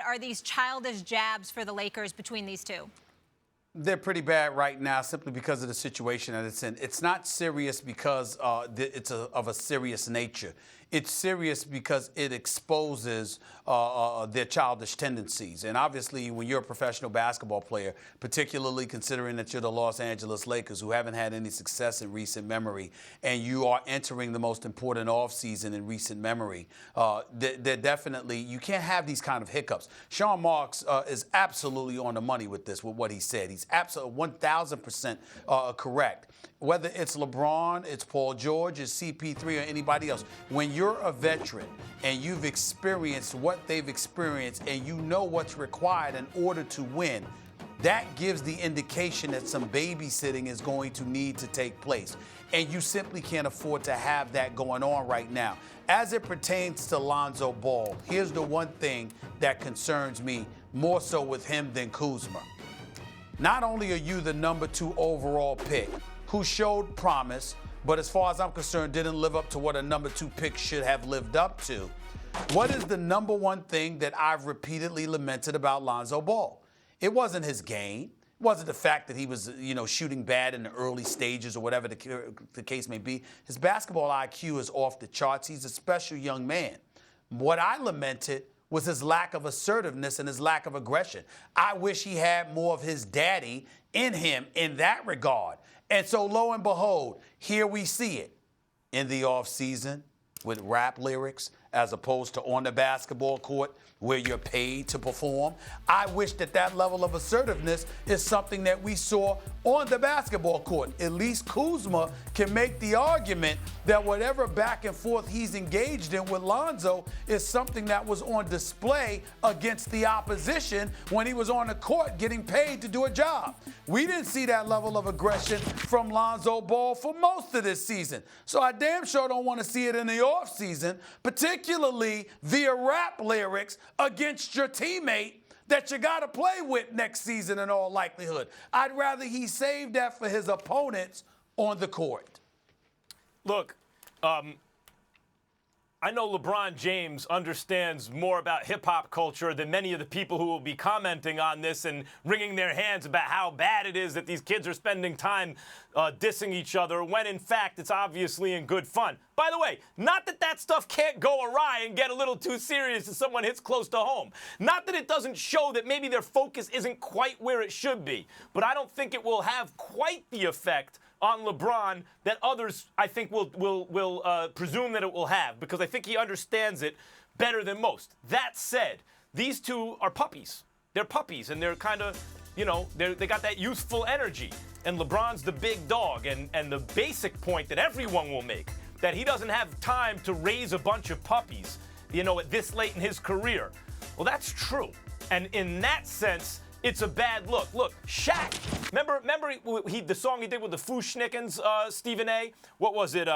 are these childish jabs for the Lakers between these two? They're pretty bad right now simply because of the situation that it's in. It's not serious because it's of a serious nature. It's serious because it exposes their childish tendencies. And obviously, when you're a professional basketball player, particularly considering that you're the Los Angeles Lakers, who haven't had any success in recent memory, and you are entering the most important offseason in recent memory, they're definitely, you can't have these kind of hiccups. Sean Marks is absolutely on the money with this, with what he said. He's absolutely 1,000% correct. Whether it's LeBron, it's Paul George, it's CP3, or anybody else, when you're a veteran and you've experienced what they've experienced and you know what's required in order to win, that gives the indication that some babysitting is going to need to take place. And you simply can't afford to have that going on right now. As it pertains to Lonzo Ball, here's the one thing that concerns me more so with him than Kuzma. Not only are you the #2 overall pick, who showed promise, but as far as I'm concerned, didn't live up to what a #2 pick should have lived up to. What is the #1 thing that I've repeatedly lamented about Lonzo Ball? It wasn't his game. It wasn't the fact that he was, shooting bad in the early stages or whatever the case may be. His basketball IQ is off the charts. He's a special young man. What I lamented was his lack of assertiveness and his lack of aggression. I wish he had more of his daddy in him in that regard. And so, lo and behold, here we see it in the offseason with rap lyrics as opposed to on the basketball court where you're paid to perform. I wish that level of assertiveness is something that we saw on the basketball court. At least Kuzma can make the argument that whatever back and forth he's engaged in with Lonzo is something that was on display against the opposition when he was on the court getting paid to do a job. We didn't see that level of aggression from Lonzo Ball for most of this season. So I damn sure don't want to see it in the offseason, particularly via rap lyrics against your teammate that you got to play with next season in all likelihood. I'd rather he save that for his opponents on the court. Look, I know LeBron James understands more about hip-hop culture than many of the people who will be commenting on this and wringing their hands about how bad it is that these kids are spending time dissing each other, when in fact it's obviously in good fun. By the way, not that that stuff can't go awry and get a little too serious if someone hits close to home. Not that it doesn't show that maybe their focus isn't quite where it should be. But I don't think it will have quite the effect on LeBron that others, I think, will presume that it will have, because I think he understands it better than most. That said, these two are puppies. They're puppies, and they're kind of, they got that youthful energy. And LeBron's the big dog, and the basic point that everyone will make, that he doesn't have time to raise a bunch of puppies, at this late in his career. Well, that's true. And in that sense, it's a bad look. Look, Shaq, remember the song he did with the Fu-Schnickens, Stephen A? What was it?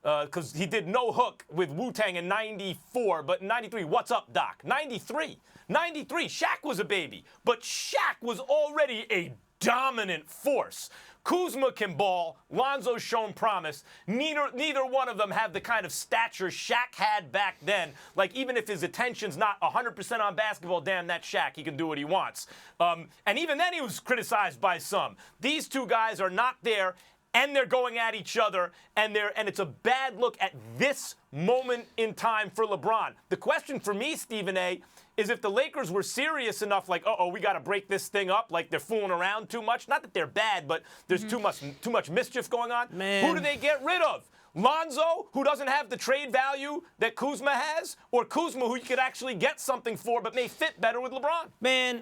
Because he did No Hook with Wu-Tang in 94, but in 93, What's Up, Doc? 93, Shaq was a baby, but Shaq was already a dominant force. Kuzma can ball. Lonzo's shown promise. Neither one of them have the kind of stature Shaq had back then. Like, even if his attention's not 100% on basketball, damn, that's Shaq. He can do what he wants. And even then he was criticized by some. These two guys are not there, and they're going at each other, and it's a bad look at this moment in time for LeBron. The question for me, Stephen A., is if the Lakers were serious enough, like, we got to break this thing up, like they're fooling around too much. Not that they're bad, but there's too much mischief going on. Man. Who do they get rid of? Lonzo, who doesn't have the trade value that Kuzma has, or Kuzma, who you could actually get something for but may fit better with LeBron? Man,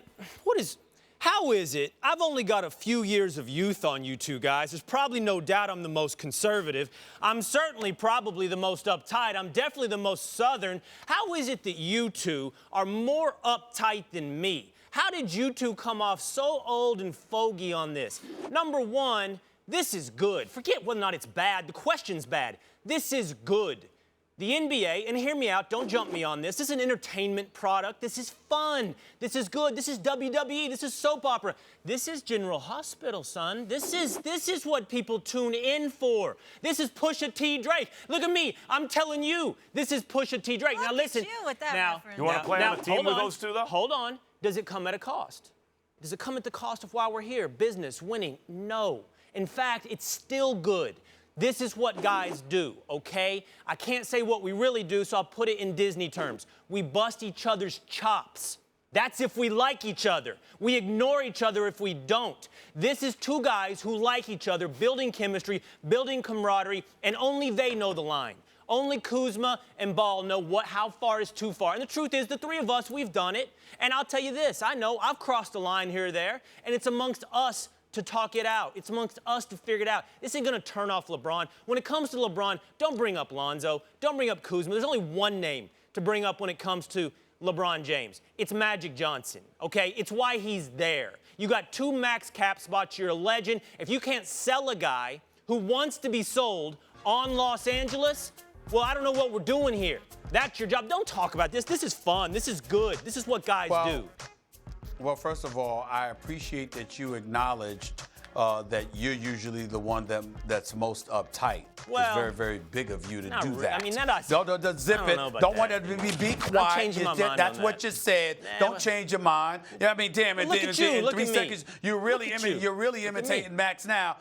how is it? I've only got a few years of youth on you two guys. There's probably no doubt I'm the most conservative. I'm certainly probably the most uptight. I'm definitely the most southern. How is it that you two are more uptight than me? How did you two come off so old and fogey on this? Number one, this is good. Forget whether or not it's bad. The question's bad. This is good. The NBA, and hear me out, don't jump me on this is an entertainment product. This is fun. This is good. This is WWE. This is soap opera. This is General Hospital, son. This is what people tune in for. This is Pusha T. Drake. Look at me. I'm telling you, this is Pusha T. Drake. Now listen. Look at you with that now, reference. You want to play on a team with those two, though? Hold on. Does it come at a cost? Does it come at the cost of why we're here? Business, winning? No. In fact, it's still good. This is what guys do, okay? I can't say what we really do, so I'll put it in Disney terms. We bust each other's chops. That's if we like each other. We ignore each other if we don't. This is two guys who like each other, building chemistry, building camaraderie, and only they know the line. Only Kuzma and Ball know how far is too far. And the truth is, the three of us, we've done it. And I'll tell you this, I know I've crossed the line here or there, and it's amongst us to talk it out. It's amongst us to figure it out. This ain't gonna turn off LeBron. When it comes to LeBron, don't bring up Lonzo. Don't bring up Kuzma. There's only one name to bring up when it comes to LeBron James. It's Magic Johnson, okay? It's why he's there. You got 2 max cap spots. You're a legend. If you can't sell a guy who wants to be sold on Los Angeles, well, I don't know what we're doing here. That's your job. Don't talk about this. This is fun. This is good. This is what guys do. Well, first of all, I appreciate that you acknowledged that you're usually the one that's most uptight. Well, it's very, very big of you to do really. that. I mean, that Don't zip it. Don't want to be quiet. changing my mind That's on what that. you said. Nah, Don't well- change your mind. Yeah, I mean, damn it. Look at you. In Look 3 at me. seconds, you're really Look at you. you're really Look at imitating me. Max now.